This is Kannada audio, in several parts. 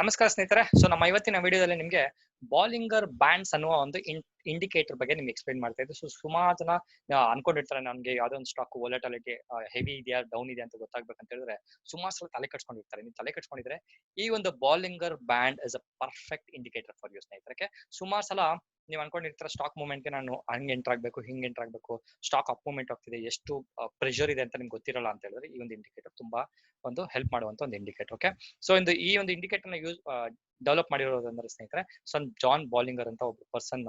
ನಮಸ್ಕಾರ ಸ್ನೇಹಿತರೆ. ಸೊ ನಮ್ಮ ಇವತ್ತಿನ ವಿಡಿಯೋದಲ್ಲಿ ನಿಮಗೆ ಬಾಲಿಂಗರ್ ಬ್ಯಾಂಡ್ಸ್ ಅನ್ನುವ ಒಂದು ಇಂಡಿಕೇಟರ್ ಬಗ್ಗೆ ನಿಮ್ಗೆ ಎಕ್ಸ್ಪ್ಲೈನ್ ಮಾಡ್ತಾ ಇದ್ದೆ. ಸೊ ಸುಮಾರು ಜನ ಅನ್ಕೊಂಡಿರ್ತಾರೆ ನನಗೆ ಯಾವ್ದೋ ಒಂದು ಸ್ಟಾಕ್ ವೊಲಟಿಲಿಟಿ ಹೆವಿ ಇದೆಯಾ ಡೌನ್ ಇದೆ ಅಂತ ಗೊತ್ತಾಗ್ಬೇಕಂತ ಹೇಳಿದ್ರೆ ಸುಮಾರು ಸಲ ತಲೆ ಕಟ್ಕೊಂಡಿರ್ತಾರೆ. ನೀವು ತಲೆ ಕಟ್ಕೊಂಡಿದ್ರೆ ಈ ಒಂದು Bollinger band is a perfect indicator for you ಸ್ನೇಹಿತರೆ. ಸುಮಾರು ಸಲ ನೀವು ಅನ್ಕೊಂಡಿರ್ತಾರೆ ಸ್ಟಾಕ್ ಮೂವ್ಮೆಂಟ್ಗೆ ನಾನು ಹಂಗೆ ಎಂಟರ್ ಆಗ್ಬೇಕು, ಹಿಂಗೆ ಎಂಟರ್ ಆಗ್ಬೇಕು, ಸ್ಟಾಕ್ ಅಪ್ ಮೂವ್ಮೆಂಟ್ ಆಗ್ತಿದೆ, ಎಷ್ಟು ಪ್ರೆಷರ್ ಇದೆ ಅಂತ ನಿಮ್ಗೆ ಗೊತ್ತಿರಲ್ಲ ಅಂತ ಹೇಳಿದ್ರೆ ಈ ಒಂದು ಇಂಡಿಕೇಟರ್ ತುಂಬಾ ಒಂದು ಹೆಲ್ಪ್ ಮಾಡುವಂತ ಒಂದು ಇಂಡಿಕೇಟರ್. ಓಕೆ, ಸೊ ಈ ಒಂದು ಇಂಡಿಕೇಟರ್ ನ ಡೆವಲಪ್ ಮಾಡಿರೋದಂದ್ರೆ ಸ್ನೇಹಿತರೆ ಜಾನ್ ಬಾಲಿಂಗರ್ ಅಂತ ಒಬ್ಬ ಪರ್ಸನ್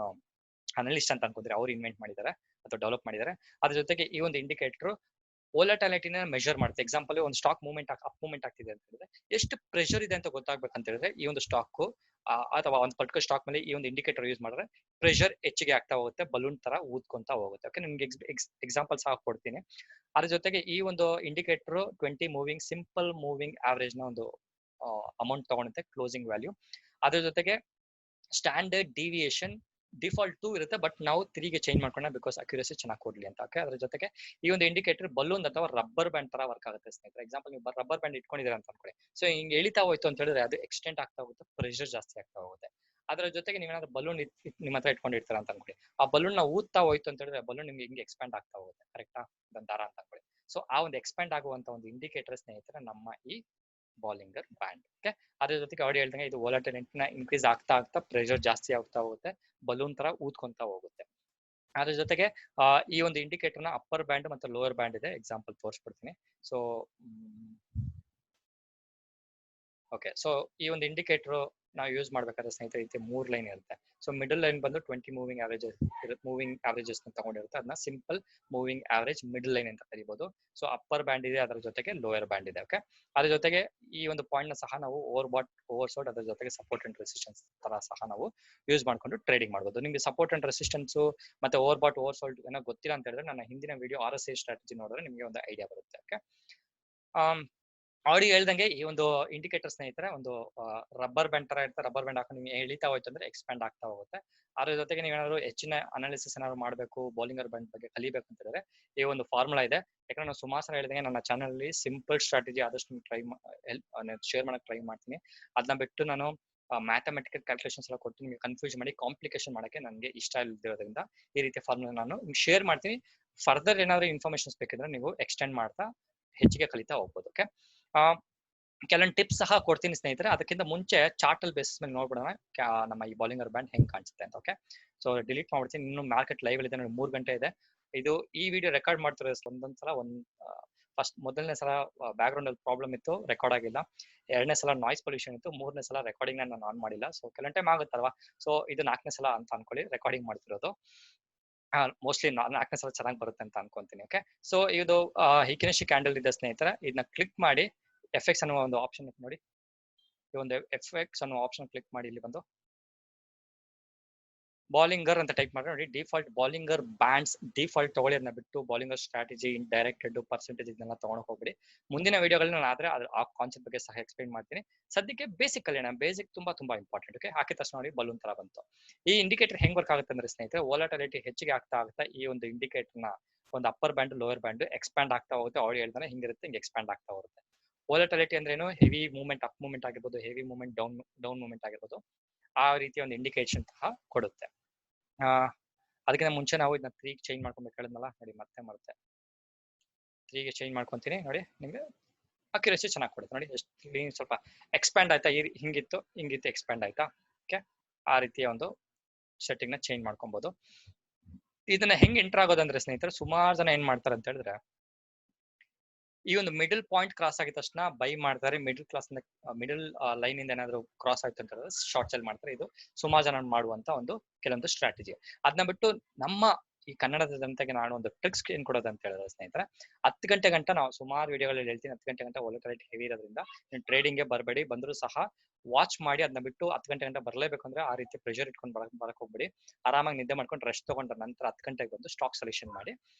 ಅನಲಿಸ್ಟ್ ಅಂತ ಅನ್ಕೊಂಡ್ರೆ ಅವ್ರು ಇನ್ವೆಂಟ್ ಮಾಡಿದ್ದಾರೆ ಅಥವಾ ಡೆವಲಪ್ ಮಾಡಿದ್ದಾರೆ. ಅದ್ರ ಜೊತೆಗೆ ಈ ಒಂದು ಇಂಡಿಕೇಟರ್ ವೊಲಟಿಲಿಟಿನ ಮೆಜರ್ ಮಾಡುತ್ತೆ. ಎಕ್ಸಾಂಪಲ್ ಒಂದು ಸ್ಟಾಕ್ ಮೂವ್ಮೆಂಟ್ ಅಪ್ ಮೂವ್ಮೆಂಟ್ ಆಗ್ತಿದೆ ಅಂತ ಹೇಳಿದ್ರೆ ಎಷ್ಟು ಪ್ರೆಷರ್ ಇದೆ ಅಂತ ಗೊತ್ತಾಗ್ಬೇಕಂತ ಹೇಳಿದ್ರೆ ಈ ಒಂದು ಸ್ಟಾಕ್ ಅಥವಾ ಒಂದು ಪರ್ಟಿಕ್ಯುಲರ್ ಸ್ಟಾಕ್ ಮೇಲೆ ಈ ಒಂದು ಇಂಡಿಕೇಟರ್ ಯೂಸ್ ಮಾಡಿದ್ರೆ ಪ್ರೆಷರ್ ಹೆಚ್ಚಿಗೆ ಆಗ್ತಾ ಹೋಗುತ್ತೆ, ಬಲೂನ್ ತರ ಊದ್ಕೊಂತ ಹೋಗುತ್ತೆ. ಓಕೆ, ನಿಮ್ಗೆ ಎಕ್ಸಾಂಪಲ್ ಸಹ ಕೊಡ್ತೀನಿ. ಅದ್ರ ಜೊತೆಗೆ ಈ ಒಂದು indicator 20 moving simple moving average ನ ಒಂದು ಅಮೌಂಟ್ ತಗೊಳುತ್ತೆ, ಕ್ಲೋಸಿಂಗ್ ವ್ಯಾಲ್ಯೂ. ಅದ್ರ ಜೊತೆಗೆ ಸ್ಟ್ಯಾಂಡರ್ಡ್ ಡಿವಿಯೇಷನ್ ಡಿಫಾಲ್ಟ್ 2 ಇರುತ್ತೆ, ಬಟ್ ನಾವು 3ಗೆ ಚೇಂಜ್ ಮಾಡ್ಕೊಂಡ ಬಿಕಾಸ್ ಅಕ್ಯುರಸಿ ಚೆನ್ನಾಗಿ ಕೊಡ್ಲಿ ಅಂತ. ಓಕೆ, ಅದ್ರ ಜೊತೆಗೆ ಈ ಒಂದು ಇಂಡಿಕೇಟರ್ ಬಲೂನ್ ಅಥವಾ ರಬ್ಬರ್ ಬ್ಯಾಂಡ್ ತರ ವರ್ಕ್ ಆಗುತ್ತೆ ಸ್ನೇಹಿತರೆ. ಎಕ್ಸಾಂಪಲ್ ನೀವು ರಬ್ಬರ್ ಬ್ಯಾಂಡ್ ಇಟ್ಕೊಂಡಿದ್ದೀರಾ ಅಂತ ಅನ್ಕೊಳ್ಳಿ. ಸೊ ಹಿಂಗೆ ಎಳಿತಾ ಹೋಯ್ತು ಅಂತ ಹೇಳಿದ್ರೆ ಅದು ಎಕ್ಸ್ಟೆಂಡ್ ಆಗ್ತಾ ಹೋಗುತ್ತೆ, ಪ್ರೆಷರ್ ಜಾಸ್ತಿ ಆಗ್ತಾ ಹೋಗುತ್ತೆ. ಅದರ ಜೊತೆಗೆ ನೀವೇನಾದ್ರೂ ಬಲೂನ್ ನಿಮ್ಮ ಹತ್ರ ಇಟ್ಕೊಂಡಿರ್ತೀರ ಅಂತ ಅನ್ಕೊಳ್ಳಿ, ಆ ಬಲೂನ್ ನ ಊದ್ತಾ ಹೋಯ್ತು ಅಂತ ಹೇಳಿದ್ರೆ ಬಲೂನ್ ನಿಮ್ಗೆ ಹಿಂಗೆ ಎಕ್ಸ್ಪ್ಯಾಂಡ್ ಆಗ್ತಾ ಹೋಗುತ್ತೆ. ಕರೆಕ್ಟಾ? ದಾರ ಅಂತ ಅನ್ಕೊಳ್ಳಿ. ಸೊ ಆ ಒಂದು ಎಕ್ಸ್ಪ್ಯಾಂಡ್ ಆಗುವಂತ ಒಂದು ಇಂಡಿಕೇಟರ್ ಸ್ನೇಹಿತರೆ ನಮ್ಮ ಈ ಬಾಲಿಂಗರ್ ಬ್ಯಾಂಡ್. ಓಕೆ, ಅದ್ರ ಜೊತೆಗೆ ಅವ್ರು ಹೇಳ್ದಂಗೆ ಇದು ವೊಲಟಿಲಿಟಿ ನ ಇನ್ಕ್ರೀಸ್ ಆಗ್ತಾ ಆಗ್ತಾ ಪ್ರೆಷರ್ ಜಾಸ್ತಿ ಆಗ್ತಾ ಹೋಗುತ್ತೆ, ಬಲೂನ್ ತರ ಊದ್ಕೊಂತ ಹೋಗುತ್ತೆ. ಅದ್ರ ಜೊತೆಗೆ ಈ ಒಂದು ಇಂಡಿಕೇಟರ್ ನ ಅಪ್ಪರ್ ಬ್ಯಾಂಡ್ ಮತ್ತು ಲೋವರ್ ಬ್ಯಾಂಡ್ ಇದೆ. ಎಕ್ಸಾಂಪಲ್ ತೋರಿಸ್ಬಿಡ್ತೀನಿ. ಸೊ ಓಕೆ, ಸೊ ಈ ಒಂದು ಇಂಡಿಕೇಟರ್ ನಾವು ಯೂಸ್ ಮಾಡ್ಬೇಕಾದ್ರೆ ಸ್ನೇಹಿತರೆ ಇದಕ್ಕೆ 3 ಲೈನ್ ಇರುತ್ತೆ. ಸೊ ಮಿಡಲ್ ಲೈನ್ ಬಂದು 20 ಮೂವಿಂಗ್ ಆವರೇಜಸ್ ತಗೊಂಡಿರುತ್ತೆ, ಅದನ್ನ simple moving average middle line ಅಂತ ಕರಿಬಹುದು. ಸೊ ಅಪ್ಪರ್ ಬ್ಯಾಂಡ್ ಇದೆ, ಅದರ ಜೊತೆಗೆ ಲೋಯರ್ ಬ್ಯಾಂಡ್ ಇದೆ. ಓಕೆ, ಅದ್ರ ಜೊತೆಗೆ ಈ ಒಂದು ಪಾಯಿಂಟ್ ನ ಸಹ ನಾವು ಓವರ್ ಸೋಲ್ಡ್, ಅದರ ಜೊತೆಗೆ ಸಪೋರ್ಟ್ ಅಂಡ್ ರೆಸಿಸ್ಟೆನ್ಸ್ ತರ ಸಹ ನಾವು ಯೂಸ್ ಮಾಡ್ಕೊಂಡು ಟ್ರೇಡಿಂಗ್ ಮಾಡಬಹುದು. ನಿಮಗೆ ಸಪೋರ್ಟ್ ಅಂಡ್ ರೆಸಿಸ್ಟೆನ್ಸ್ ಮತ್ತೆ ಓವರ್ ಸೋಲ್ಡ್ ಏನೋ ಗೊತ್ತಿಲ್ಲ ಅಂತ ಹೇಳಿದ್ರೆ ನನ್ನ ಹಿಂದಿನ ವಿಡಿಯೋ RSI ಸ್ಟ್ರಾಟಜಿ ನೋಡಿದ್ರೆ ನಿಮಗೆ ಒಂದು ಐಡಿಯಾ ಬರುತ್ತೆ. ಓಕೆ, ಆಡಿ ಹೇಳ್ದಂಗೆ ಈ ಒಂದು ಇಂಡಿಕೇಟರ್ ಸ್ನೇಹಿತರೆ ಒಂದು ರಬ್ಬರ್ ಬ್ಯಾಂಡ್ ತರ ಇರುತ್ತೆ. ರಬ್ಬರ್ ಬ್ಯಾಂಡ್ ಹಾಕೊಂಡು ನೀವು ಎಳಿತಾ ಹೋಯ್ತು ಅಂದ್ರೆ ಎಕ್ಸ್ಪ್ಯಾಂಡ್ ಆಗ್ತಾ ಹೋಗುತ್ತೆ. ಅದ್ರ ಜೊತೆಗೆ ನೀವೇನಾದ್ರು ಹೆಚ್ಚಿನ ಅನಾಲಿಸಿಸ್ ಏನಾದ್ರು ಮಾಡಬೇಕು, ಬಾಲಿಂಗರ್ ಬ್ಯಾಂಡ್ ಬಗ್ಗೆ ಕಲಿಬೇಕು ಅಂತ ಹೇಳಿದ್ರೆ ಈ ಒಂದು ಫಾರ್ಮುಲಾ ಇದೆ. ಯಾಕಂದ್ರೆ ನಾನು ಸುಮಾರು ಸಲ ಹೇಳಿದಂಗೆ ನನ್ನ ಚಾನಲ್ ಅಲ್ಲಿ ಸಿಂಪಲ್ ಸ್ಟ್ರಾಟಜಿ ಆದಷ್ಟು ಶೇರ್ ಮಾಡಕ್ ಟ್ರೈ ಮಾಡ್ತೀನಿ. ಅದನ್ನ ಬಿಟ್ಟು ನಾನು ಮ್ಯಾಥಮೆಟಿಕಲ್ ಕ್ಯಾಲ್ಕುಲೇಷನ್ಸ್ ಎಲ್ಲ ಕೊಟ್ಟು ನಿಮಗೆ ಕನ್ಫ್ಯೂಸ್ ಮಾಡಿ ಕಾಂಪ್ಲಿಕೇಶನ್ ಮಾಡಕ್ಕೆ ನನಗೆ ಇಷ್ಟ ಇಲ್ಲದಿರೋದ್ರಿಂದ ಈ ರೀತಿಯ ಫಾರ್ಮುಲಾ ನಾನು ನಿಮ್ಗೆ ಶೇರ್ ಮಾಡ್ತೀನಿ. ಫರ್ದರ್ ಏನಾದ್ರು ಇನ್ಫಾರ್ಮೇಶನ್ಸ್ ಬೇಕಿದ್ರೆ ನೀವು ಎಕ್ಸ್ಟೆಂಡ್ ಮಾಡ್ತಾ ಹೆಚ್ಚಿಗೆ ಕಲಿತಾ ಹೋಗ್ಬೋದು. ಓಕೆ, ಕೆಲವೊಂದು ಟಿಪ್ಸ್ ಸಹ ಕೊಡ್ತೀನಿ ಸ್ನೇಹಿತರೆ. ಅದಕ್ಕಿಂತ ಮುಂಚೆ ಚಾರ್ಟ್ ಅಲ್ಲಿ ಬೇಸಿಸ್ ಮೇಲೆ ನೋಡ್ಬಿಡೋಣ ನಮ್ಮ ಈ ಬಾಲಿಂಗರ್ ಬ್ಯಾಂಡ್ ಹೆಂಗ್ ಕಾಣಿಸುತ್ತೆ ಅಂತ. ಓಕೆ, ಸೊ ಡಿಲೀಟ್ ಮಾಡ್ಬಿಡ್ತೀನಿ. ಇನ್ನು ಮಾರ್ಕೆಟ್ ಲೈವ್ ಇದೆ, 3 ಗಂಟೆ ಇದೆ. ಇದು ಈ ವಿಡಿಯೋ ರೆಕಾರ್ಡ್ ಮಾಡ್ತಿರೋದು ಒಂದೊಂದ್ಸಲ ಮೊದಲನೇ ಸಲ ಬ್ಯಾಕ್ ಗ್ರೌಂಡ್ ಅಲ್ಲಿ ಪ್ರಾಬ್ಲಮ್ ಇತ್ತು, ರೆಕಾರ್ಡ್ ಆಗಿಲ್ಲ. 2ನೇ ಸಲ ನಾಯ್ಸ್ ಪೊಲ್ಯೂಷನ್ ಇತ್ತು. 3ನೇ ಸಲ ರೆಕಾರ್ಡಿಂಗ್ ನಾನು ಆನ್ ಮಾಡಿಲ್ಲ. ಸೊ ಕೆಲವೊಂದು ಟೈಮ್ ಆಗುತ್ತಲ್ವಾ. ಸೊ ಇದು 4ನೇ ಸಲ ಅಂತ ಅನ್ಕೊಳ್ಳಿ ರೆಕಾರ್ಡಿಂಗ್ ಮಾಡ್ತಿರೋದು. ಮೋಸ್ಟ್ಲಿ 4ನೇ ಸಲ ಚೆನ್ನಾಗಿ ಬರುತ್ತೆ ಅಂತ ಅನ್ಕೊಂತೀನಿ. ಓಕೆ, ಸೊ ಇದು ಹಿಕಿನೆಶಿ ಕ್ಯಾಂಡಲ್ ಇದೆ ಸ್ನೇಹಿತರೆ. ಇದನ್ನ ಕ್ಲಿಕ್ ಮಾಡಿ ಎಫೆಕ್ಟ್ಸ್ ಅನ್ನುವ ಒಂದು ಆಪ್ಷನ್ ನೋಡಿ. ಈ ಒಂದು ಎಫೆಕ್ಟ್ಸ್ ಅನ್ನೋ ಆಪ್ಷನ್ ಕ್ಲಿಕ್ ಮಾಡಿ ಇಲ್ಲಿ ಬಂದು ಬಾಲಿಂಗರ್ ಅಂತ ಟೈಪ್ ಮಾಡಿ ನೋಡಿ. ಡಿಫಾಲ್ಟ್ ಬಾಲಿಂಗರ್ ಬ್ಯಾಂಡ್ಸ್ ಡಿಫಾಲ್ಟ್ ತಗೊಳ್ಳಿ, ಅದನ್ನ ಬಿಟ್ಟು ಬಾಲಿಂಗರ್ ಸ್ಟ್ರಾಟಜಿ, ಡೈರೆಕ್ಟೆಡ್, ಪರ್ಸೆಂಟೇಜ್ ಇದನ್ನೆಲ್ಲ ತಗೊಂಡು ಹೋಗ್ಬಿಡಿ. ಮುಂದಿನ ವಿಡಿಯೋಗಳಲ್ಲಿ ನಾನು ಆದ್ರೆ ಆ ಕಾನ್ಸೆಪ್ಟ್ ಬಗ್ಗೆ ಸಹ ಎಕ್ಸ್ಪ್ಲೈನ್ ಮಾಡ್ತೀನಿ. ಸದ್ಯಕ್ಕೆ ಬೇಸಿಕ್ ಕಲಿಯೋಣ. ಬೇಸಿಕ್ ತುಂಬಾ ಇಂಪಾರ್ಟೆಂಟ್. ಓಕೆ, ಹಾಕಿದ ತಕ್ಷಣ ನೋಡಿ ಬಲೂನ್ ತರ ಬಂತು. ಈ ಇಂಡಿಕೇಟರ್ ಹೆಂಗ್ ವರ್ಕ್ ಆಗುತ್ತೆ ಅಂದ್ರೆ ಸ್ನೇಹಿತರೆ, ವೊಲಟಿಲಿಟಿ ಹೆಚ್ಚಿಗೆ ಆಗ್ತಾ ಈ ಒಂದು ಇಂಡಿಕೇಟರ್ ನ ಒಂದು upper band lower band expand ಆಗ್ತಾ ಹೋಗುತ್ತೆ. ಆಲ್ರೆಡಿ ಹೇಳ್ತಾನೆ ಹಿಂಗಿರುತ್ತೆ, ಹಿಂಗೆ ಎಕ್ಸ್ಪ್ಯಾಂಡ್ ಆಗ್ತಾ ಹೋಗುತ್ತೆ. ವೊಲಟಿಲಿಟಿ ಅಂದ್ರೆ ಏನು? ಹೆವಿ ಮೂವ್ಮೆಂಟ್ ಅಪ್ ಮೂವ್ಮೆಂಟ್ ಆಗಿರ್ಬೋದು, ಹೆವಿ ಮೂವ್ಮೆಂಟ್ ಡೌನ್ ಮೂವ್ಮೆಂಟ್ ಆಗಿರ್ಬೋದು, ಆ ರೀತಿಯ ಒಂದು ಇಂಡಿಕೇಶನ್ ಸಹ ಕೊಡುತ್ತೆ. ಅದಕ್ಕಿಂತ ಮುಂಚೆ ನಾವು ಇದನ್ನ 3ಗೆ ಚೇಂಜ್ ಮಾಡ್ಕೊಬೇಕು ಹೇಳಿದ್ನಲ್ಲ ನೋಡಿ, ಮತ್ತೆ 3ಗೆ ಚೇಂಜ್ ಮಾಡ್ಕೊಂತೀನಿ. ನೋಡಿ ನಿಮ್ಗೆ ಅಕ್ಯುರಸಿ ಚೆನ್ನಾಗಿ ಕೊಡುತ್ತೆ. ನೋಡಿ ಎಷ್ಟು ಸ್ವಲ್ಪ ಎಕ್ಸ್ಪ್ಯಾಂಡ್ ಆಯ್ತಾ, ಹಿಂಗಿತ್ತು ಎಕ್ಸ್ಪ್ಯಾಂಡ್ ಆಯ್ತಾ. ಓಕೆ, ಆ ರೀತಿಯ ಒಂದು ಸೆಟ್ಟಿಂಗ್ ನ ಚೇಂಜ್ ಮಾಡ್ಕೊಬಹುದು. ಇದನ್ನ ಹೆಂಗ್ ಎಂಟರ್ ಆಗೋದಂದ್ರೆ ಸ್ನೇಹಿತರೆ, ಸುಮಾರು ಜನ ಏನ್ ಮಾಡ್ತಾರೆ ಅಂತ ಹೇಳಿದ್ರೆ ಈ ಒಂದು ಮಿಡಲ್ ಪಾಯಿಂಟ್ ಕ್ರಾಸ್ ಆಗಿದ ತಕ್ಷಣ ಬೈ ಮಾಡ್ತಾರೆ. ಮಿಡಲ್ ಲೈನ್ ಇಂದ ಏನಾದ್ರು ಕ್ರಾಸ್ ಆಯ್ತು ಅಂತ ಹೇಳಿದ್ರೆ ಶಾರ್ಟ್ ಸೆಲ್ ಮಾಡ್ತಾರೆ. ಇದು ಸುಮಾರು ಜನ ಮಾಡುವಂತ ಒಂದು ಕೆಲವೊಂದು ಸ್ಟ್ರಾಟಜಿ. ಅದನ್ನ ಬಿಟ್ಟು ನಮ್ಮ ಈ ಕನ್ನಡದ ಜನತೆಗೆ ನಾನು ಒಂದು ಟ್ರಿಕ್ಸ್ ಏನ್ ಕೊಡೋದು ಅಂತ ಹೇಳಿದ್ರೆ ಸ್ನೇಹಿತರೆ, 10 ಗಂಟೆ ಗಂಟ ನಾವು ಸುಮಾರು ವಿಡಿಯೋಗಳಲ್ಲಿ ಹೇಳ್ತೀನಿ, 10 ಗಂಟೆ ಗಂಟ ವೊಲಟಿಲಿಟಿ ಹೆವಿ ಇರೋದ್ರಿಂದ ನೀವು ಟ್ರೇಡಿಂಗ್ಗೆ ಬರಬೇಡಿ. ಬಂದರೂ ಸಹ ವಾಚ್ ಮಾಡಿ. ಅದನ್ನ ಬಿಟ್ಟು 10 ಗಂಟೆ ಗಂಟ ಬರಲೇಬೇಕು ಅಂದ್ರೆ ಆ ರೀತಿ ಪ್ರೆಷರ್ ಇಟ್ಕೊಂಡು ಬರಕ್ ಹೋಗ್ಬಿಡಿ. ಆರಾಮಾಗಿ ನಿದ್ದೆ ಮಾಡ್ಕೊಂಡು ರೆಸ್ಟ್ ತಗೊಂಡ್ರ ನಂತರ 10 ಗಂಟೆಗೆ ಬಂದು ಸ್ಟಾಕ್ ಸೆಲೆಕ್ಷನ್ ಮಾಡಿ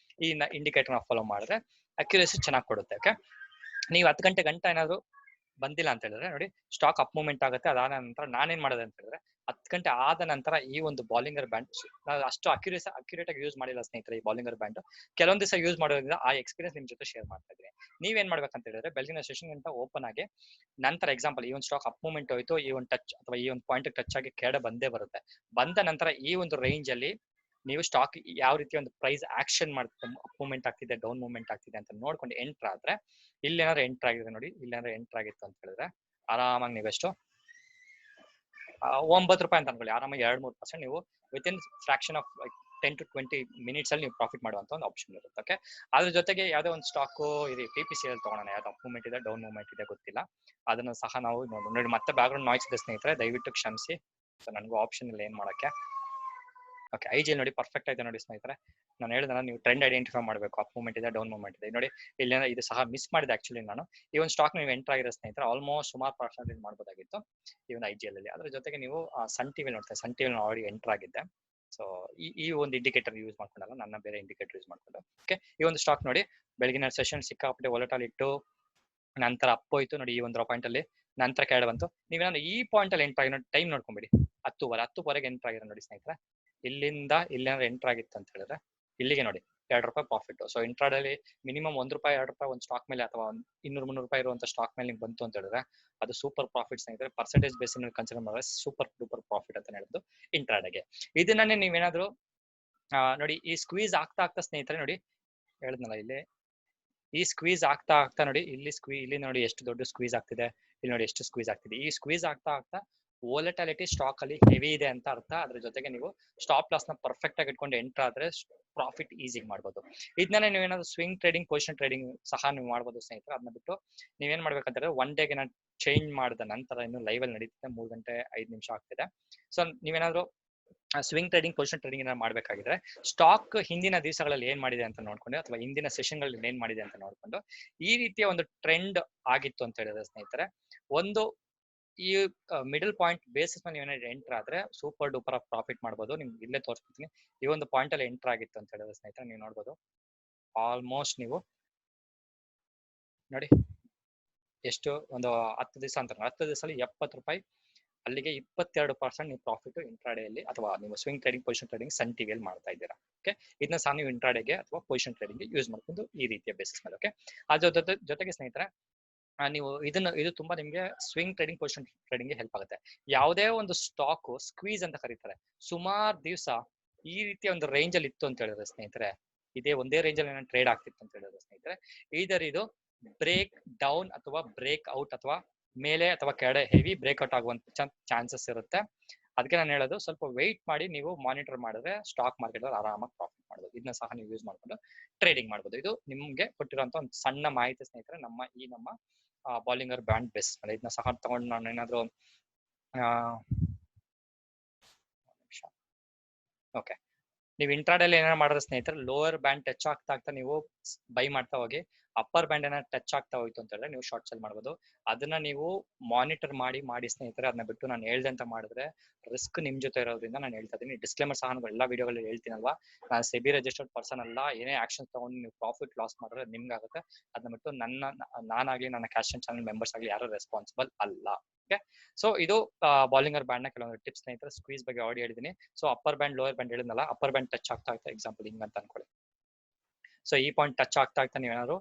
ಈ ಇಂಡಿಕೇಟರ್ ನ ಫಾಲೋ ಮಾಡಿದ್ರೆ ಅಕ್ಯುರಸಿ ಚೆನ್ನಾಗಿ ಕೊಡುತ್ತೆ. ಓಕೆ, ನೀವು 10 ಗಂಟೆ ಗಂಟ ಏನಾದ್ರು ಬಂದಿಲ್ಲ ಅಂತ ಹೇಳಿದ್ರೆ ನೋಡಿ ಸ್ಟಾಕ್ ಅಪ್ ಮೂವ್ಮೆಂಟ್ ಆಗುತ್ತೆ. ಅದಾದ ನಂತರ ನಾನೇನ್ ಮಾಡೋದು ಅಂತ ಹೇಳಿದ್ರೆ 10 ಗಂಟೆ ಆದ ನಂತರ ಈ ಒಂದು ಬಾಲಿಂಗರ್ ಬ್ಯಾಂಡ್ ನಾನು ಅಷ್ಟು ಅಕ್ಯುರೇಟ್ ಆಗಿ ಯೂಸ್ ಮಾಡಿಲ್ಲ ಸ್ನೇಹಿತರೆ. ಈ ಬಾಲಿಂಗರ್ ಬ್ಯಾಂಡ್ ಕೆಲವೊಂದು ದಿವಸ ಯೂಸ್ ಮಾಡೋದ್ರಿಂದ ಆ ಎಕ್ಸ್ಪೀರಿಯನ್ಸ್ ನಿಮ್ ಜೊತೆ ಶೇರ್ ಮಾಡ್ತಾ ಇದ್ದೀನಿ. ನೀವೇನ್ ಮಾಡ್ಬೇಕಂತ ಹೇಳಿದ್ರೆ ಬೆಳಗಿನ ಸೆಷನ್ ಗಂಟ ಓಪನ್ ಆಗಿ ನಂತರ ಎಕ್ಸಾಂಪಲ್ ಈ ಒಂದು ಸ್ಟಾಕ್ ಅಪ್ ಮೂವ್ಮೆಂಟ್ ಹೋಯ್ತು, ಈ ಒಂದು ಟಚ್ ಅಥವಾ ಈ ಒಂದು ಪಾಯಿಂಟ್ ಟಚ್ ಆಗಿ ಕೆಳಗಡೆ ಬಂದೇ ಬರುತ್ತೆ. ಬಂದ ನಂತರ ಈ ಒಂದು ರೇಂಜ್ ಅಲ್ಲಿ ನೀವು ಸ್ಟಾಕ್ ಯಾವ ರೀತಿ ಒಂದು ಪ್ರೈಸ್ ಆಕ್ಷನ್ ಮಾಡ್ತಾರೆ, ಅಪ್ ಮೂವ್ಮೆಂಟ್ ಆಗ್ತಿದೆ ಡೌನ್ ಮೂವ್ಮೆಂಟ್ ಆಗ್ತಿದೆ ಅಂತ ನೋಡ್ಕೊಂಡು ಎಂಟರ್ ಆದ್ರೆ ಇಲ್ಲೇನಾದ್ರು ಎಂಟರ್ ಆಗಿದೆ ನೋಡಿ, ಇಲ್ಲೇನಾದ್ರು ಎಂಟರ್ ಆಗಿತ್ತು ಅಂತ ಹೇಳಿದ್ರೆ ಆರಾಮಾಗಿ ನೀವೆಷ್ಟು 9 ರೂಪಾಯಿ ಅಂತ ಅನ್ಕೊಳ್ಳಿ, ಆರಾಮಾಗಿ 2-3% ನೀವು within fraction of 10 to 20 minutes ಅಲ್ಲಿ ನೀವು ಪ್ರಾಫಿಟ್ ಮಾಡುವಂತ ಒಂದು ಆಪ್ಷನ್ ಇರುತ್ತೆ. ಓಕೆ, ಅದ್ರ ಜೊತೆಗೆ ಯಾವ್ದೋ ಒಂದು ಸ್ಟಾಕ್ ಇದು PPC ಅಲ್ಲಿ ತಗೋಣ, ಯಾವ್ದು ಅಪ್ ಮೂವ್ಮೆಂಟ್ ಇದೆ ಡೌನ್ ಮೂವ್ಮೆಂಟ್ ಇದೆ ಗೊತ್ತಿಲ್ಲ, ಅದನ್ನು ಸಹ ನಾವು ನೋಡಿ. ಮತ್ತೆ ಬ್ಯಾಕ್ ಗ್ರೌಂಡ್ ನಾಯ್ಸ್ ಇದೆ ಸ್ನೇಹಿತರೆ, ದಯವಿಟ್ಟು ಕ್ಷಮಿಸಿ. ಸೊ ನನಗೂ ಆಪ್ಷನ್ ಇಲ್ಲ ಏನ್ ಮಾಡಕ್ಕೆ. ಓಕೆ, ಐಜಿ ನೋಡಿ ಪರ್ಫೆಕ್ಟ್ ಆಯ್ತು ನೋಡಿ ಸ್ನೇಹಿತರೆ. ನಾನು ಹೇಳಿದ್ರೆ ನೀವು ಟ್ರೆಂಡ್ ಐಡೆಂಟಿಫೈ ಮಾಡಬೇಕು, ಅಪ್ ಮೂವ್ಮೆಂಟ್ ಇದೆ ಡೌನ್ ಮೂವ್ಮೆಂಟ್ ಇದೆ ನೋಡಿ. ಇಲ್ಲಿ ಇದು ಸಹ ಮಿಸ್ ಮಾಡಿದೆ ಆಕ್ಚುಲಿ ನಾನು. ಈ ಒಂದು ಸ್ಟಾಕ್ ನೀವು ಎಂಟರ್ ಆಗಿರೋ ಸ್ನೇಹಿತರೆ ಆಲ್ಮೋಸ್ಟ್ ಸುಮಾರು ಪರ್ಸೆಂಟೇಜ್ ಮಾಡಬಹುದಾಗಿತ್ತು ಈ ಒಂದು IGL ಅಲ್ಲಿ. ಅದ್ರ ಜೊತೆಗೆ ನೀವು ಸನ್ ಟಿವಿ ನೋಡ್ತಾರೆ, ಸನ್ ಟಿವಿ ಆಲ್ರೆಡಿ ಎಂಟರ್ ಆಗಿದ್ದೆ. ಸೊ ಈ ಒಂದು ಇಂಡಿಕೇಟರ್ ಯೂಸ್ ಮಾಡ್ಕೊಂಡಲ್ಲ, ನನ್ನ ಬೇರೆ ಇಂಡಿಕೇಟರ್ ಯೂಸ್ ಮಾಡ್ಕೊಂಡು. ಓಕೆ, ಈ ಒಂದು ಸ್ಟಾಕ್ ನೋಡಿ ಬೆಳಗಿನ ಸೆಷನ್ ಸಿಕ್ಕಾಪಟ್ಟೆ ವಾಲಟೈಲ್ ಇಟ್ಟು ನಂತರ ಅಪ್ ಹೋಯ್ತು ನೋಡಿ ಈ ಒಂದು ಪಾಯಿಂಟ್ ಅಲ್ಲಿ, ನಂತರ ಕೆಳಗೆ ಬಂತು. ನೀವೇನಾದ್ರು ಈ ಪಾಯಿಂಟ್ ಅಲ್ಲಿ ಎಂಟರ್ ಆಗಿ ನೋಡಿ, ಟೈಮ್ ನೋಡ್ಕೊಂಬಿಡಿ, 10:30 ಎಂಟರ್ ಆಗಿರೋ ನೋಡಿ ಸ್ನೇಹಿತರೆ. ಇಲ್ಲಿಂದ ಇಲ್ಲೇನಾದ್ರು ಎಂಟರ್ ಆಗಿತ್ತು ಅಂತ ಹೇಳಿದ್ರೆ ಇಲ್ಲಿಗೆ ನೋಡಿ 2 ರೂಪಾಯಿ ಪ್ರಾಫಿಟ್. ಸೊ ಇಂಟ್ರಾಡಲ್ಲಿ ಮಿನಿಮಮ್ 1 ರೂಪಾಯಿ 2 ರೂಪಾಯಿ ಒಂದು ಸ್ಟಾಕ್ ಮೇಲೆ ಅಥವಾ 200-300 ರೂಪಾಯಿ ಇರುವಂತ ಸ್ಟಾಕ್ ಮೇಲೆ ನಿಮ್ಗೆ ಬಂತು ಅಂತ ಹೇಳಿದ್ರೆ ಅದು ಸೂಪರ್ ಪ್ರಾಫಿಟ್ ಸ್ನೇಹಿತರೆ. ಪರ್ಸೆಂಟೇಜ್ ಬೇಸ್ ಕನ್ಸಿಡರ್ ಮಾಡಿದ್ರೆ ಸೂಪರ್ ಡೂಪರ್ ಪ್ರಾಫಿಟ್ ಅಂತ ಹೇಳಿದ್ದು ಇಂಟ್ರಾಡಗೆ. ಇದನ್ನೇ ನೀವೇನಾದ್ರು ನೋಡಿ ಈ ಸ್ಕ್ವೀಸ್ ಆಗ್ತಾ ಸ್ನೇಹಿತರೆ ನೋಡಿ ಹೇಳಿದ್ನಲ್ಲ, ಇಲ್ಲಿ ಈ ಸ್ಕ್ವೀಸ್ ಆಗ್ತಾ ನೋಡಿ, ಇಲ್ಲಿ ನೋಡಿ ಎಷ್ಟು ದೊಡ್ಡ ಸ್ಕ್ವೀಸ್ ಆಗ್ತಿದೆ, ಇಲ್ಲಿ ನೋಡಿ ಎಷ್ಟು ಸ್ಕ್ವೀಸ್ ಆಗ್ತಿದೆ. ಈ ಸ್ಕ್ವೀಸ್ ಆಗ್ತಾ ವೋಲಟಾಲಿಟಿ ಸ್ಟಾಕ್ ಅಲ್ಲಿ ಹೆವಿ ಇದೆ ಅಂತ ಅರ್ಥ. ಅದ್ರ ಜೊತೆಗೆ ನೀವು ಸ್ಟಾಪ್ ಲಾಸ್ ನ ಪರ್ಫೆಕ್ಟ್ ಆಗಿ ಇಟ್ಕೊಂಡು ಎಂಟರ್ ಆದ್ರೆ ಪ್ರಾಫಿಟ್ ಈಸಿಗೆ ಮಾಡ್ಬೋದು. ಇದನ್ನೇ ನೀವೇನಾದ್ರು ಸ್ವಿಂಗ್ ಟ್ರೇಡಿಂಗ್, ಪೊಸಿಷನ್ ಟ್ರೇಡಿಂಗ್ ಸಹ ನೀವು ಮಾಡ್ಬೋದು ಸ್ನೇಹಿತರೆ. ಅದನ್ನ ಬಿಟ್ಟು ನೀವೇನ್ ಮಾಡ್ಬೇಕಂತಂದ್ರೆ ಒನ್ ಡೇಗೆ ನಾನು ಚೇಂಜ್ ಮಾಡಿದ ನಂತರ ಇನ್ನು ಲೈವ್ ಅಲ್ಲಿ ನಡೀತಿದೆ, 3 ಗಂಟೆ 5 ನಿಮಿಷ ಆಗ್ತಿದೆ. ಸೊ ನೀವೇನಾದ್ರು ಸ್ವಿಂಗ್ ಟ್ರೇಡಿಂಗ್, ಪೊಸಿಷನ್ ಟ್ರೇಡಿಂಗ್ ಏನಾದ್ರು ಮಾಡ್ಬೇಕಾಗಿದ್ರೆ ಸ್ಟಾಕ್ ಹಿಂದಿನ ದಿವಸಗಳಲ್ಲಿ ಏನ್ ಮಾಡಿದೆ ಅಂತ ನೋಡ್ಕೊಂಡು ಅಥವಾ ಹಿಂದಿನ ಸೆಷನ್ ಗಳಲ್ಲಿ ಏನ್ ಮಾಡಿದೆ ಅಂತ ನೋಡ್ಕೊಂಡು ಈ ರೀತಿಯ ಒಂದು ಟ್ರೆಂಡ್ ಆಗಿತ್ತು ಅಂತ ಹೇಳಿದ್ರೆ ಸ್ನೇಹಿತರೆ, ಒಂದು ಈ ಮಿಡಲ್ ಪಾಯಿಂಟ್ ಬೇಸಿಸ್ ಮೇಲೆ ನೀವೇನಾದ್ರು ಎಂಟರ್ ಆದ್ರೆ ಸೂಪರ್ ಡೂಪರ್ ಆಫ್ ಪ್ರಾಫಿಟ್ ಮಾಡ್ಬೋದು. ನಿಮ್ಗೆ ಇಲ್ಲೇ ತೋರಿಸ್ತೀನಿ. ಈ ಒಂದು ಪಾಯಿಂಟ್ ಅಲ್ಲಿ ಎಂಟರ್ ಆಗಿತ್ತು ಅಂತ ಹೇಳಿದ್ರೆ ಸ್ನೇಹಿತರೆ ನೀವು ನೋಡ್ಬೋದು ಆಲ್ಮೋಸ್ಟ್ ನೀವು ನೋಡಿ ಎಷ್ಟು ಒಂದು 10 ದಿವಸ ಅಂತ 10 ದಿವಸದಲ್ಲಿ 70 ರೂಪಾಯಿ, ಅಲ್ಲಿಗೆ 22% ನೀವು ಪ್ರಾಫಿಟ್ ಇಂಟ್ರಾಡೇಯಲ್ಲಿ ಅಥವಾ ನೀವು ಸ್ವಿಂಗ್ ಟ್ರೇಡಿಂಗ್, ಪೊಸಿಷನ್ ಟ್ರೇಡಿಂಗ್ ಸನ್ ಟಿವಿಯಲ್ಲಿ ಮಾಡ್ತಾ ಇದ್ದೀರಾ. ಓಕೆ, ಇದನ್ನ ಸಹ ನೀವು ಇಂಟ್ರಾಡೇಗೆ ಅಥವಾ ಪೊಸಿಷನ್ ಟ್ರೇಡಿಂಗ್ ಯೂಸ್ ಮಾಡ್ಕೊಂಡು ಈ ರೀತಿಯ ಬೇಸಿಸ್ ಮೇಲೆ. ಓಕೆ, ಅದ್ರ ಜೊತೆಗೆ ಸ್ನೇಹಿತರೆ ಇದು ತುಂಬಾ ನಿಮ್ಗೆ swing trading, position trading help ಆಗುತ್ತೆ. ಯಾವುದೇ ಒಂದು ಸ್ಟಾಕ್ ಸ್ಕ್ವೀಸ್ ಅಂತ ಕರೀತಾರೆ, ಸುಮಾರು ದಿವಸ ಈ ರೀತಿಯ ಒಂದು ರೇಂಜ್ ಅಲ್ಲಿ ಇತ್ತು ಅಂತ ಹೇಳಿದ್ರೆ ಸ್ನೇಹಿತರೆ, ಇದೇ ಒಂದೇ ರೇಂಜ್ ಅಲ್ಲಿ ಟ್ರೇಡ್ ಆಗ್ತಿತ್ತು ಅಂತ ಹೇಳಿದ್ರೆ ಸ್ನೇಹಿತರೆ, ಇದರ ಇದು ಬ್ರೇಕ್ ಡೌನ್ ಅಥವಾ ಬ್ರೇಕ್ ಔಟ್ ಅಥವಾ ಮೇಲೆ ಅಥವಾ ಕೆಳಗಡೆ ಹೆವಿ ಬ್ರೇಕ್ಔಟ್ ಆಗುವಂತ ಚಾನ್ಸಸ್ ಇರುತ್ತೆ. ಅದಕ್ಕೆ ನಾನು ಹೇಳೋದು ಸ್ವಲ್ಪ ವೆಯ್ಟ್ ಮಾಡಿ ನೀವು ಮಾನಿಟರ್ ಮಾಡಿದ್ರೆ ಸ್ಟಾಕ್ ಮಾರ್ಕೆಟ್ ಅಲ್ಲಿ ಆರಾಮಾಗಿ ಪ್ರಾಫಿಟ್ ಮಾಡ್ಬೋದು. ಇದನ್ನ ಸಹ ನೀವು ಯೂಸ್ ಮಾಡ್ಕೊಂಡು ಟ್ರೇಡಿಂಗ್ ಮಾಡ್ಬೋದು. ಇದು ನಿಮ್ಗೆ ಕೊಟ್ಟಿರುವಂತ ಒಂದು ಸಣ್ಣ ಮಾಹಿತಿ ಸ್ನೇಹಿತರೆ, ನಮ್ಮ ಬಾಲಿಂಗರ್ ಬ್ಯಾಂಡ್ ಬೇಸ್ ಮೇಲೆ. ಇದನ್ನ ಸಹ ತಗೊಂಡು ನಾನು ಏನಾದ್ರು ಓಕೆ, ನೀವು ಇಂಟ್ರಾಡೇಲಿ ಏನಾರು ಮಾಡಿದ್ರೆ ಸ್ನೇಹಿತರೆ ಲೋವರ್ ಬ್ಯಾಂಡ್ ಟಚ್ ಆಗ್ತಾ ನೀವು ಬೈ ಮಾಡ್ತಾ ಹೋಗಿ, ಅಪ್ಪರ್ ಬ್ಯಾಂಡ್ ಏನಾದ್ರು ಟಚ್ ಆಗ್ತಾ ಹೋಯ್ತು ಅಂತ ಹೇಳಿದ್ರೆ ನೀವು ಶಾರ್ಟ್ ಸೆಲ್ ಮಾಡ್ಬೋದು. ಅದನ್ನ ನೀವು ಮಾನಿಟರ್ ಮಾಡಿ ಸ್ನೇಹಿತರೆ. ಅದನ್ನ ಬಿಟ್ಟು ನಾನು ಹೇಳ್ದಂತ ಮಾಡಿದ್ರೆ ರಿಸ್ಕ್ ನಿಮ್ ಜೊತೆ ಇರೋದ್ರಿಂದ ನಾನು ಹೇಳ್ತಾ ಇದೀನಿ. ಡಿಸ್ಕ್ಲೇಮರ್ ಸಹ ನಾನು ಎಲ್ಲಾ ವಿಡಿಯೋಗಳಲ್ಲಿ ಹೇಳ್ತೀನಲ್ವಾ, ನಾನು SEBI ರಿಜಿಸ್ಟರ್ಡ್ ಪರ್ಸನ್ ಅಲ್ಲ. ಏನೇ ಆಕ್ಷನ್ ತಗೊಂಡು ನೀವು ಪ್ರಾಫಿಟ್ ಲಾಸ್ ಮಾಡಿದ್ರೆ ನಿಮ್ಗಾಗುತ್ತೆ. ಅದನ್ನ ಬಿಟ್ಟು ನಾನಾಗ್ಲಿ ನನ್ನ ಕ್ಯಾಶ್ ಅಂಡ್ ಚಾನಲ್ ಮೆಂಬರ್ಸ್ ಆಗಲಿ ಯಾರು ರೆಸ್ಪಾನ್ಸಿಬಲ್ ಅಲ್ಲ. ಓಕೆ, ಸೊ ಇದು ಬಾಲಿಂಗರ್ ಬ್ಯಾಂಡ್ ನ ಕೆಲವೊಂದು ಟಿಪ್ಸ್ ಸ್ನೇಹಿತರೆ. ಸ್ಕ್ವೀಸ್ ಬಗ್ಗೆ ಆಲ್ರೆಡಿ ಹೇಳಿದೀನಿ. So upper band, lower band ಹೇಳಿದ್ನಲ್ಲ, ಅಪ್ಪರ್ ಬ್ಯಾಂಡ್ ಟಚ್ ಆಗ್ತಾ ಎಕ್ಸಾಂಪಲ್ ಹಿಂಗ್ ಅಂತ ಅನ್ಕೊಳ್ಳಿ. ಸೊ ಈ ಪಾಯಿಂಟ್ ಟಚ್ ಆಗ್ತಾ ನೀವೇನಾದ್ರು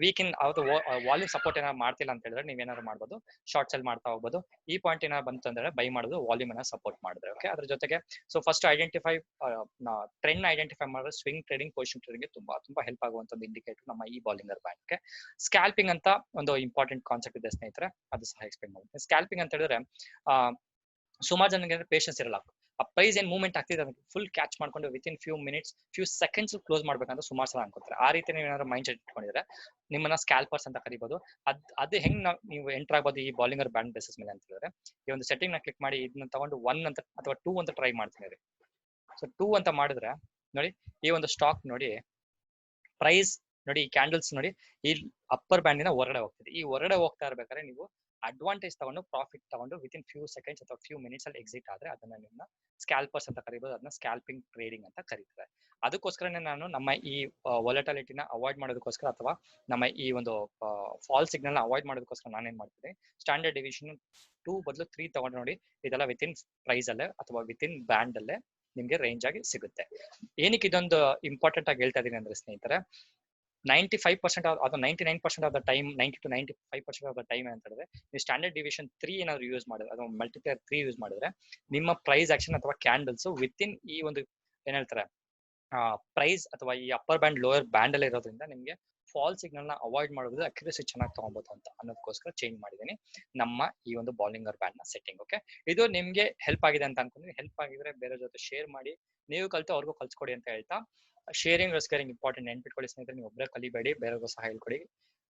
ವೀಕಿನ್ ಅವತ್ತು ವಾಲ್ಯೂಮ್ ಸಪೋರ್ಟ್ ಏನಾದ್ರು ಮಾಡ್ತಿಲ್ಲ ಅಂತ ಹೇಳಿದ್ರೆ ನೀವೇನಾದ್ರು ಮಾಡ್ಬೋದು, ಶಾರ್ಟ್ ಸೆಲ್ ಮಾಡ್ತಾ ಹೋಗ್ಬೋದು. ಈ ಪಾಯಿಂಟ್ ಏನಾದ್ರು ಬಂತು ಅಂದ್ರೆ ಬೈ ಮಾಡೋದು, ವಾಲ್ಯೂಮ್ ಏನಾದ್ರು ಸಪೋರ್ಟ್ ಮಾಡಿದ್ರೆ. ಓಕೆ, ಅದ್ರ ಜೊತೆಗೆ so first identify trend identify ಮಾಡಿದ್ರೆ ಸ್ವಿಂಗ್ ಟ್ರೇಡಿಂಗ್, ಪೊಸಿಷನ್ ಟ್ರೇಡಿಂಗ್ ತುಂಬಾ ಹೆಲ್ಪ್ ಆಗುವಂತ ಒಂದು ಇಂಡಿಕೇಟರ್ ನಮ್ಮ ಈ ಬಾಲಿಂಗರ್ ಬ್ಯಾಂಡ್. ಓಕೆ, ಸ್ಕ್ಯಾಲ್ಪಿಂಗ್ ಅಂತ ಒಂದು ಇಂಪಾರ್ಟೆಂಟ್ ಕಾನ್ಸೆಪ್ಟ್ ಇದೆ ಸ್ನೇಹಿತರೆ, ಅದು ಸಹ ಎಕ್ಸ್ಪ್ಲೇನ್ ಮಾಡ್ತೀನಿ. ಸ್ಕ್ಯಾಲ್ಪಿಂಗ್ ಅಂತ ಹೇಳಿದ್ರೆ ಸುಮಾರು ಜನಕ್ಕೆ ಪೇಷನ್ಸ್ ಇರಲ್ಲ. ಆ ಪ್ರೈಸ್ ಏನ್ ಮೂವ್ಮೆಂಟ್ ಆಗ್ತಿದೆ ಅದಕ್ಕೆ ಫುಲ್ ಕ್ಯಾಚ್ ಮಾಡ್ಕೊಂಡು ವಿತಿನ್ ಫ್ಯೂ ಸೆಕೆಂಡ್ಸ್ ಕ್ಲೋಸ್ ಮಾಡ್ಬೇಕಂತ ಸುಮಾರು ಸಲ ಅನ್ಕೋತಾರೆ. ಆ ರೀತಿ ನೀವು ಏನಾದ್ರು ಮೈಂಡ್ ಸೆಟ್ ಇಟ್ಕೊಂಡಿದ್ರೆ ನಿಮ್ಮನ್ನ ಸ್ಕ್ಯಾಲ್ಪರ್ಸ್ ಅಂತ ಕರಿಬಹುದು. ಅದು ಹೆಂಗ್ ನೀವು ಎಂಟರ್ ಆಗ್ಬೋದು ಈ ಬಾಲಿಂಗರ್ ಬ್ಯಾಂಡ್ ಬೇಸಿಸ್ ಮೇಲೆ ಅಂತ ಹೇಳಿದ್ರೆ, ಈ ಒಂದು ಸೆಟ್ಟಿಂಗ್ ನ ಕ್ಲಿಕ್ ಮಾಡಿ ಇದನ್ನ ತಗೊಂಡು 1 ಅಂತ ಅಥವಾ 2 ಅಂತ ಟ್ರೈ ಮಾಡ್ತೀನಿ ರೀ. ಸೊ 2 ಅಂತ ಮಾಡಿದ್ರೆ ನೋಡಿ ಈ ಒಂದು ಸ್ಟಾಕ್ ನೋಡಿ ಪ್ರೈಸ್ ನೋಡಿ, ಈ ಕ್ಯಾಂಡಲ್ಸ್ ನೋಡಿ ಈ ಅಪ್ಪರ್ ಬ್ಯಾಂಡ್ ಇಂದ ಹೊರಗಡೆ ಹೋಗ್ತಿದೆ. ಈ ಹೊರಗಡೆ ಹೋಗ್ತಾ ಇರ್ಬೇಕಾದ್ರೆ ನೀವು ಅಡ್ವಾಂಟೇಜ್ ತಗೊಂಡು ಪ್ರಾಫಿಟ್ ತಗೊಂಡು ವಿತಿನ್ ಫ್ಯೂ ಸೆಕೆಂಡ್ಸ್ ಅಥವಾ ಫ್ಯೂ ಮಿನಿಟ್ಸ್ ಅಲ್ಲಿ ಎಕ್ಸಿಟ್ ಆದ್ರೆ ಅದನ್ನ ನಿಮ್ಮನ್ನ ಸ್ಕ್ಯಾಲ್ಪರ್ಸ್ ಅಂತ ಕರಿಬಹುದು, ಅದನ್ನ ಸ್ಕ್ಯಾಲ್ಪಿಂಗ್ ಟ್ರೇಡಿಂಗ್ ಅಂತ ಕರೀತಾರೆ. ಅದಕ್ಕೋಸ್ಕರನೇ ನಾನು ನಮ್ಮ ಈ ವೊಲಟಿಲಿಟಿನ ಅವಾಯ್ಡ್ ಮಾಡೋದಕ್ಕೋಸ್ಕರ ಅಥವಾ ನಮ್ಮ ಈ ಒಂದು ಫಾಲ್ ಸಿಗ್ನಲ್ ನ ಅವಾಯ್ಡ್ ಮಾಡೋದಕ್ಕೋಸ್ಕರ ನಾನೇನ್ ಮಾಡ್ತೀನಿ, ಸ್ಟ್ಯಾಂಡರ್ಡ್ ಡಿವಿಷನ್ 2 ಬದಲು 3 ತಗೊಂಡು ನೋಡಿ, ಇದೆಲ್ಲ ವಿತಿನ್ ಪ್ರೈಸ್ ಅಲ್ಲೇ ಅಥವಾ ವಿತಿನ್ ಬ್ಯಾಂಡ್ ಅಲ್ಲೇ ನಿಮ್ಗೆ ರೇಂಜ್ ಆಗಿ ಸಿಗುತ್ತೆ. ಏನಕ್ಕೆ ಇದೊಂದು ಇಂಪಾರ್ಟೆಂಟ್ ಆಗಿ ಹೇಳ್ತಾ ಇದೀನಿ ಅಂದ್ರೆ ಸ್ನೇಹಿತರೆ, 95% ಅದು 99% of the time, 90 to 95% of the time ಅಂತ ಹೇಳಿದ್ರೆ ನೀವು ಸ್ಟ್ಯಾಂಡರ್ಡ್ ಡಿವಿಷನ್ 3 ಏನಾದ್ರು ಯೂಸ್ ಮಾಡಿದ್ರೆ ಅಥವಾ ಮಲ್ಟಿಪ್ಲೈಯರ್ 3 ಯೂಸ್ ಮಾಡಿದ್ರೆ ನಿಮ್ಮ ಪ್ರೈಸ್ ಆಕ್ಷನ್ ಅಥವಾ ಕ್ಯಾಂಡಲ್ಸ್ ವಿತಿನ್ ಈ ಒಂದು ಏನ್ ಹೇಳ್ತಾರೆ ಪ್ರೈಸ್ ಅಥವಾ ಈ ಅಪ್ಪರ್ ಬ್ಯಾಂಡ್ ಲೋಯರ್ ಬ್ಯಾಂಡ್ ಅಲ್ಲಿ ಇರೋದ್ರಿಂದ ನಿಮ್ಗೆ ಫಾಲ್ ಸಿಗ್ನಲ್ ನ ಅವಾಯ್ಡ್ ಮಾಡೋದು ಅಕ್ಯುರಸಿ ಚೆನ್ನಾಗಿ ತಗೊಬಹುದು ಅಂತ ಅನ್ನೋದಕ್ಕೋಸ್ಕರ ಚೇಂಜ್ ಮಾಡಿದೀನಿ ನಮ್ಮ ಈ ಒಂದು ಬಾಲಿಂಗರ್ ಬ್ಯಾಂಡ್ ನ ಸೆಟ್ಟಿಂಗ್. ಓಕೆ, ಇದು ನಿಮ್ಗೆ ಹೆಲ್ಪ್ ಆಗಿದೆ ಅಂತ ಅನ್ಕೊಂಡ್ರೆ, ಹೆಲ್ಪ್ ಆಗಿದ್ರೆ ಬೇರೆ ಜೊತೆ ಶೇರ್ ಮಾಡಿ, ನೀವು ಕಲಿತು ಅವ್ರಿಗೂ ಕಲ್ಸ್ಕೊಡಿ ಅಂತ ಹೇಳ್ತಾ, ಶೇರಿಂಗ್ ಸ್ಕೇರಿಂಗ್ ಇಂಪಾರ್ಟೆಂಟ್, ನೆನ್ಪಿಟ್ಕೊಳ್ಳಿ ಸ್ನೇಹಿತರೆ, ನೀವು ಒಬ್ಬರೇ ಕಲಿಬೇಡಿ, ಬೇರೆಯವ್ರಿಗೂ ಸಹ ಹೇಳ್ಕೊಡಿ.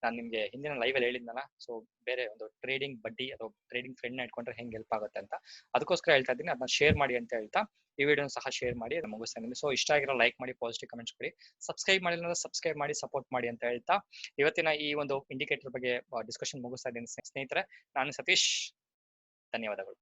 ನಾನು ನಿಮ್ಗೆ ಹಿಂದಿನ ಲೈವ್ ಅಲ್ಲಿ ಹೇಳಿದ್ನಲ್ಲ, ಸೊ ಬೇರೆ ಒಂದು ಟ್ರೇಡಿಂಗ್ ಬಡ್ಡಿ ಅಥವಾ ಟ್ರೇಡಿಂಗ್ ಫ್ರೆಂಡ್ ನ ಇಟ್ಕೊಂಡ್ರೆ ಹೆಂಗ್ ಹೆಲ್ಪ್ ಆಗುತ್ತೆ ಅಂತ, ಅದಕ್ಕೋಸ್ಕರ ಹೇಳ್ತಾ ಇದ್ದೀನಿ. ಅದನ್ನ ಶೇರ್ ಮಾಡಿ ಅಂತ ಹೇಳ್ತಾ ಈ ವಿಡಿಯೋನ ಸಹ ಶೇರ್ ಮಾಡಿ ಅದನ್ನ ಮುಗಿಸ್ತಾ ಇದ್ದೀನಿ. ಸೊ ಇಷ್ಟ ಆಗಿರೋ ಲೈಕ್ ಮಾಡಿ, ಪಾಸಿಟಿವ್ ಕಮೆಂಟ್ಸ್ ಕೊಡಿ, ಸಬ್ಸ್ಕ್ರೈಬ್ ಮಾಡಿಲ್ಲ ಸಬ್ಸ್ಕ್ರೈಬ್ ಮಾಡಿ, ಸಪೋರ್ಟ್ ಮಾಡಿ ಅಂತ ಹೇಳ್ತಾ ಇವತ್ತಿನ ಈ ಒಂದು ಇಂಡಿಕೇಟರ್ ಬಗ್ಗೆ ಡಿಸ್ಕಷನ್ ಮುಗಿಸ್ತಾ ಇದ್ದೀನಿ ಸ್ನೇಹಿತರೆ. ನಾನು ಸತೀಶ್, ಧನ್ಯವಾದಗಳು.